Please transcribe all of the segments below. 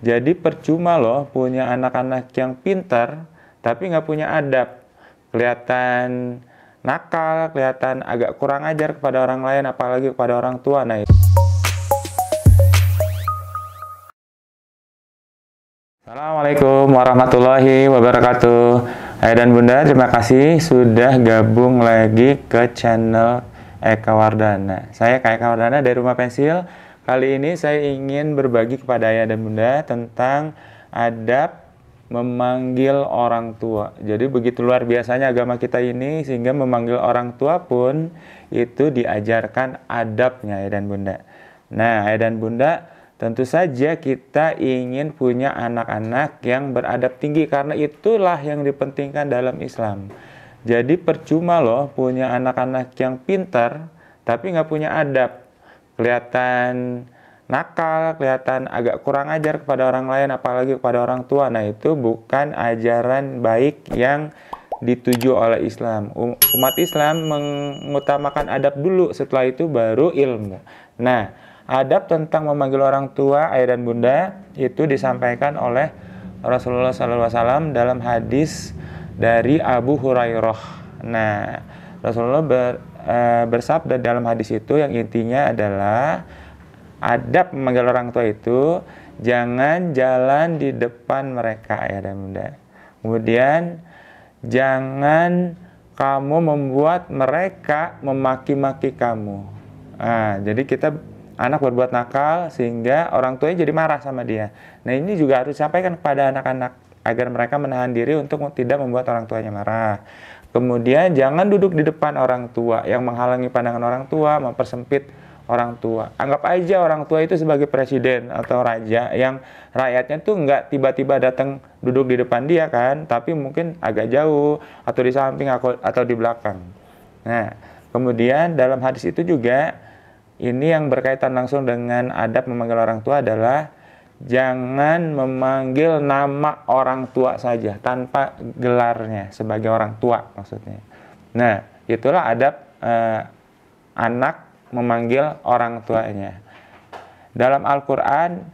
Jadi percuma loh punya anak-anak yang pintar, tapi nggak punya adab. Kelihatan nakal, kelihatan agak kurang ajar kepada orang lain, apalagi kepada orang tua. Nah, Assalamualaikum warahmatullahi wabarakatuh. Ayah dan Bunda, terima kasih sudah gabung lagi ke channel Eka Wardana. Saya Eka Wardana dari Rumah Pensil. Kali ini saya ingin berbagi kepada Ayah dan Bunda tentang adab memanggil orang tua. Jadi begitu luar biasanya agama kita ini, sehingga memanggil orang tua pun itu diajarkan adabnya, Ayah dan Bunda. Nah, Ayah dan Bunda, tentu saja kita ingin punya anak-anak yang beradab tinggi, karena itulah yang dipentingkan dalam Islam. Jadi percuma loh punya anak-anak yang pintar, tapi nggak punya adab. Kelihatan nakal, kelihatan agak kurang ajar kepada orang lain, apalagi kepada orang tua. Nah, itu bukan ajaran baik yang dituju oleh Islam. Umat Islam mengutamakan adab dulu, setelah itu baru ilmu. Nah, adab tentang memanggil orang tua, ayah dan bunda, itu disampaikan oleh Rasulullah SAW dalam hadis dari Abu Hurairah. Nah, Rasulullah bersabda dalam hadis itu yang intinya adalah adab memanggil orang tua itu jangan jalan di depan mereka, ayah dan bunda. Kemudian jangan kamu membuat mereka memaki-maki kamu. Nah, jadi kita anak berbuat nakal sehingga orang tuanya jadi marah sama dia. Nah, ini juga harus disampaikan kepada anak-anak agar mereka menahan diri untuk tidak membuat orang tuanya marah. Kemudian jangan duduk di depan orang tua yang menghalangi pandangan orang tua, mempersempit orang tua. Anggap aja orang tua itu sebagai presiden atau raja yang rakyatnya tuh nggak tiba-tiba datang duduk di depan dia kan, tapi mungkin agak jauh atau di samping atau di belakang. Nah, kemudian dalam hadis itu juga ini yang berkaitan langsung dengan adab memanggil orang tua adalah jangan memanggil nama orang tua saja tanpa gelarnya sebagai orang tua maksudnya. Nah, itulah adab anak memanggil orang tuanya. Dalam Al-Quran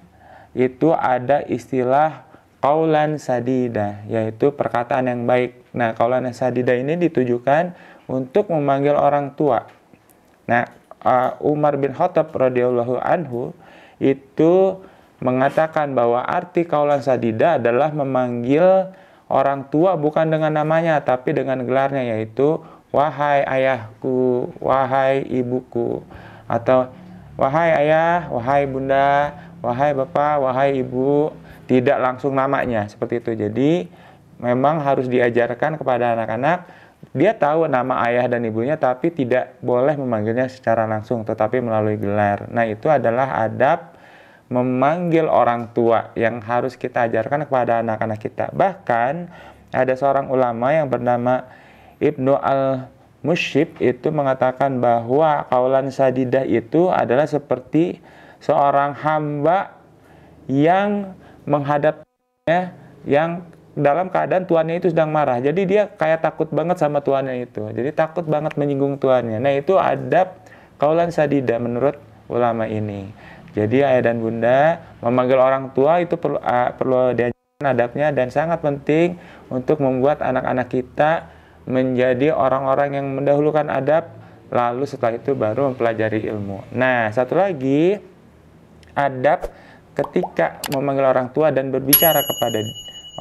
itu ada istilah qaulan sadida, yaitu perkataan yang baik. Nah, qaulan sadida ini ditujukan untuk memanggil orang tua. Nah, Umar bin Khattab radhiyallahu anhu itu mengatakan bahwa arti qaulan sadida adalah memanggil orang tua bukan dengan namanya tapi dengan gelarnya, yaitu wahai ayahku, wahai ibuku, atau wahai ayah, wahai bunda, wahai bapak, wahai ibu, tidak langsung namanya seperti itu. Jadi memang harus diajarkan kepada anak-anak, dia tahu nama ayah dan ibunya tapi tidak boleh memanggilnya secara langsung tetapi melalui gelar. Nah, itu adalah adab memanggil orang tua yang harus kita ajarkan kepada anak-anak kita. Bahkan ada seorang ulama yang bernama Ibnu al-Mushib itu mengatakan bahwa qaulan sadidah itu adalah seperti seorang hamba yang menghadapnya yang dalam keadaan tuannya itu sedang marah. Jadi dia kayak takut banget sama tuannya itu. Jadi takut banget menyinggung tuannya. Nah, itu adab qaulan sadidah menurut ulama ini. Jadi ayah dan bunda, memanggil orang tua itu perlu diajarkan adabnya dan sangat penting untuk membuat anak-anak kita menjadi orang-orang yang mendahulukan adab, lalu setelah itu baru mempelajari ilmu. Nah, satu lagi adab ketika memanggil orang tua dan berbicara kepada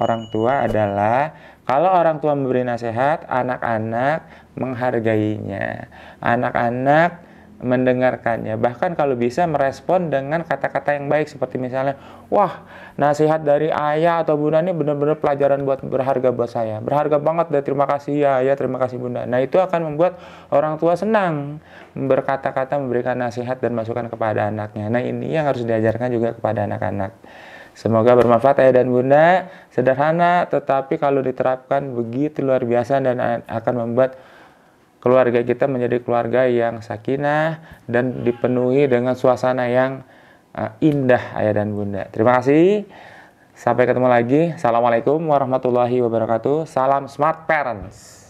orang tua adalah kalau orang tua memberi nasihat, anak-anak menghargainya, anak-anak mendengarkannya, bahkan kalau bisa merespon dengan kata-kata yang baik seperti misalnya, wah, nasihat dari ayah atau bunda ini benar-benar pelajaran berharga buat saya, berharga banget, dan terima kasih ya, terima kasih bunda. Nah, itu akan membuat orang tua senang berkata-kata, memberikan nasihat dan masukan kepada anaknya. Nah, ini yang harus diajarkan juga kepada anak-anak. Semoga bermanfaat ayah dan bunda. Sederhana tetapi kalau diterapkan begitu luar biasa dan akan membuat keluarga kita menjadi keluarga yang sakinah dan dipenuhi dengan suasana yang indah, ayah dan bunda. Terima kasih. Sampai ketemu lagi. Assalamualaikum warahmatullahi wabarakatuh. Salam Smart Parents.